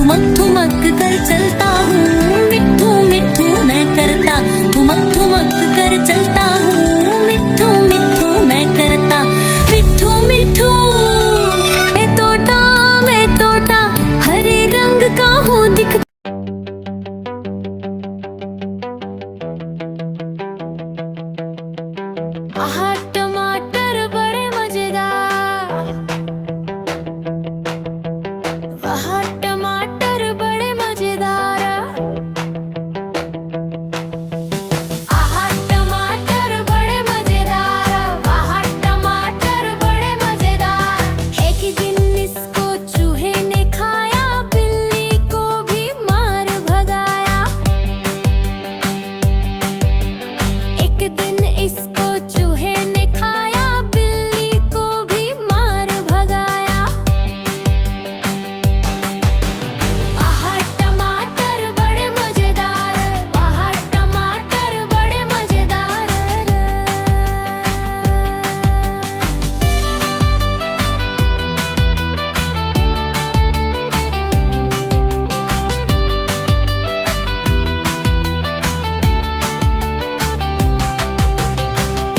ठुमक ठुमक कर चलता हूँ, मिट्ठू मिट्ठू मैं करता, ठुमक ठुमक कर चलता हूँ, मिट्ठू मिट्ठू मैं करता, मिट्ठू मिट्ठू मैं तोता हरे रंग का हूँ दिख। आहा टमाटर बड़े मजेदार, वाह टमाटर बड़े मजेदार, आहा टमाटर बड़े मजेदार, वाह टमाटर बड़े मजेदार। एक दिन इसको चूहे ने खाया, बिल्ली को भी मार भगाया। एक दिन इसको चूहे ने खाया, बिल्ली को भी मार भगाया। आहा टमाटर बड़े मजेदार, वाह टमाटर बड़े मजेदार।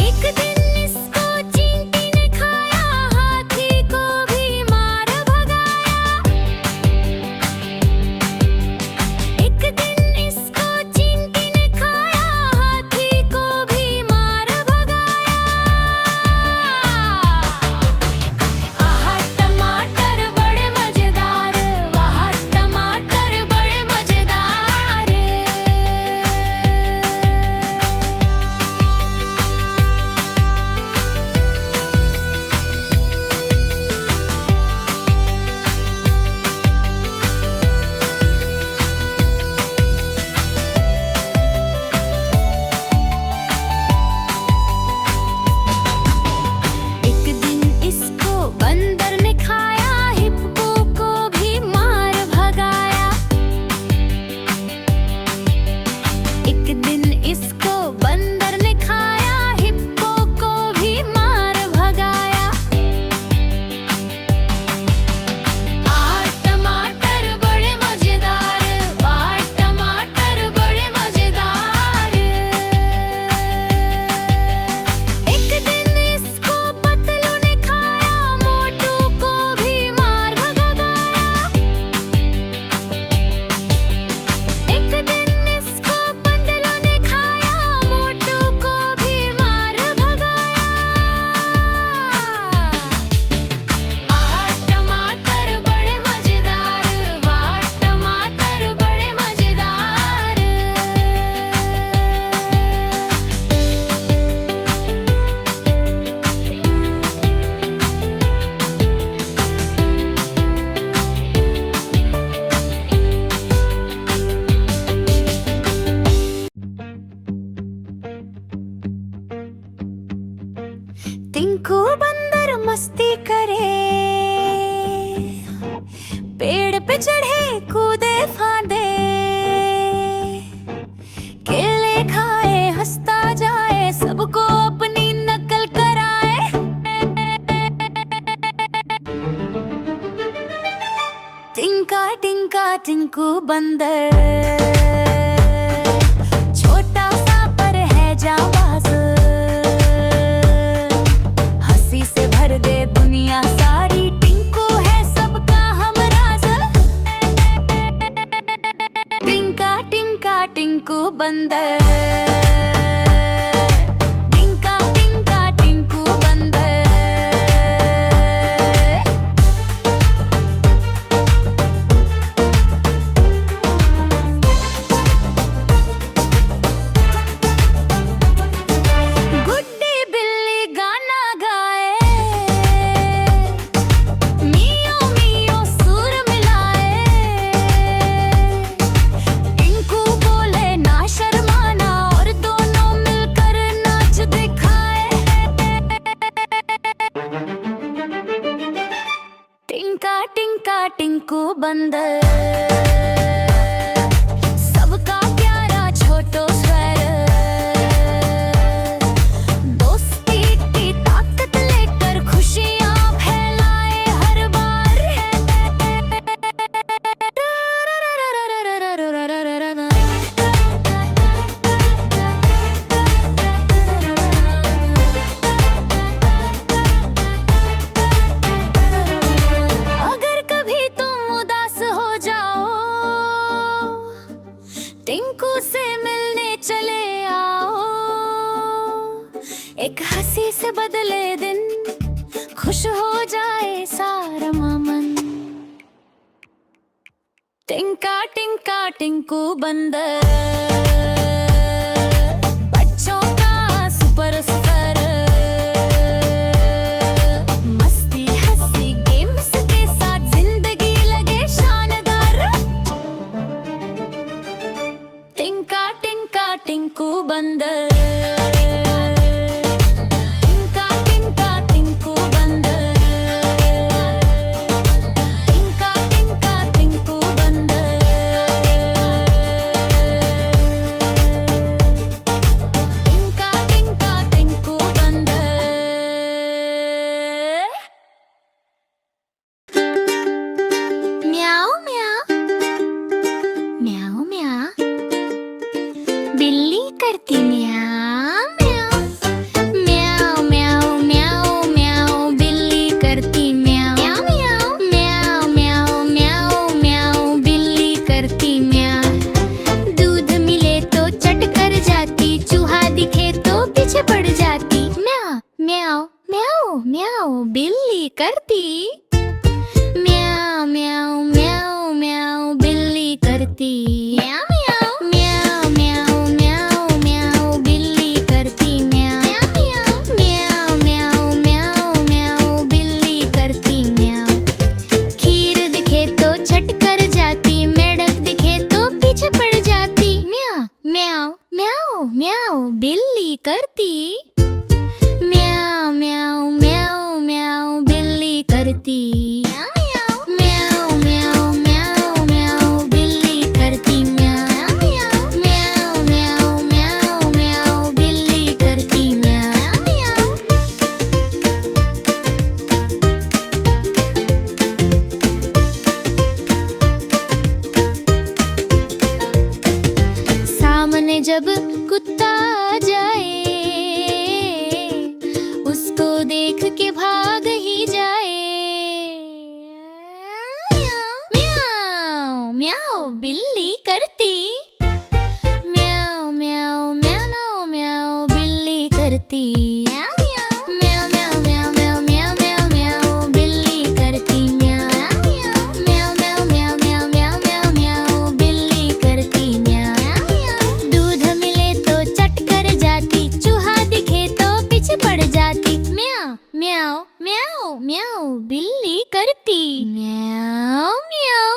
एक दिन इसको चींटी ने खाया, हाथी को भी मार भगाया। एक दिन इसको चींटी ने खाया, हाथी को भी मार भगाया। आहा टमाटर बड़े मजेदार, वाह टमाटर बड़े मजेदार। एक दिन इसको बंदर ने खाया, हिप्पो को भी मार भगाया। एक दिन इसको बंदर ने खाया, हिप्पो को भी मार भगाया। आहा टमाटर बड़े मजेदार, वाह टमाटर बड़े मजेदार। एक दिन इसको पतलू ने खाया, मोटू को भी मार भगाया। एक दिन इसको पतलू ने खाया, मोटू को भी मार भगाया। आहा टमाटर बड़े मजेदार, वाह टमाटर बड़े मजेदार। टिंकू बंदर मस्ती करे, पेड़ पे चढ़े कूदे फांदे, केले खाए हंसता जाए, सबको अपनी नकल कराए। टिंका टिंका टिंकू बंदर, छोटा सा पर है जाबाज, हंसी से भर दे दुनिया सारी, टिंकू है सबका हमराज। टिंका टिंका टिंकू बंदर, टिंका टिंका टिंकू बंदर। गुड्डी बिल्ली गाना गाए, मियाँ मियाँ सुर मिलाए, टिंकू बोले ना शर्माना, और दोनों मिलकर नाच दिखाए। टिंका टिंका टिंकू बंदर, सबका प्यारा छोटो स्वर, दोस्ती की ताकत लेकर खुशियाँ फैलाए हर बार। टिंकू से मिलने चले आओ, एक हंसी से बदले दिन, खुश हो जाए सारा मन। टिंका टिंका टिंकू बंदर, बच्चों का सुपर स्टार, मस्ती हंसी गेम्स के साथ जिंदगी लगे शानदार। टिंका टिंका टिंकू बंदर, बिल्ली करती म्याऊ म्याऊ म्याऊ म्याऊ म्याऊ, बिल्ली करती म्याऊ म्याऊ म्याऊ म्याऊ म्याऊ, बिल्ली करती म्याऊ। दूध मिले तो चट कर जाती, चूहा दिखे तो पीछे पड़ जाती। म्याऊ म्याऊ म्याऊ म्याऊ, बिल्ली करती म्याऊ म्याऊ म्याऊ म्याऊ, बिल्ली करती म्याऊ म्याऊ म्याऊ म्याऊ म्याऊ, बिल्ली करती म्याऊ म्याऊ म्याऊ म्याऊ म्याऊ, बिल्ली करती म्याऊ। खीर दिखे तो छट कर जाती, मेढक दिखे तो पीछे पड़ जाती। म्याऊ म्याऊ म्याऊ म्याऊ, बिल्ली करती म्याऊ म्याऊ म्याऊ म्याऊ, बिल्ली करती म्याऊ म्याऊ म्याऊ म्याऊ, बिल्ली करती म्याऊ म्याऊ म्याऊ म्याऊ म्याऊ, बिल्ली करती म्याऊ। सामने जब कुत्ता आ जाए, उसको देख के भाग ही जाए। म्याऊ म्याऊ, बिल्ली करती म्याऊ म्याऊ म्याऊ म्याऊ, बिल्ली करती म्याऊ म्याऊ म्याऊ म्याऊ म्याऊ म्याऊ म्याऊ, बिल्ली करती म्याऊ म्याऊ म्याऊ म्याऊ म्याऊ म्याऊ म्याऊ म्याऊ, बिल्ली करती म्याऊ। दूध मिले तो चट कर जाती, चूहा दिखे तो पीछे पड़ जाती। म्याऊ म्याऊ म्याऊ म्याऊ, बिल्ली करती म्याऊ म्याऊ।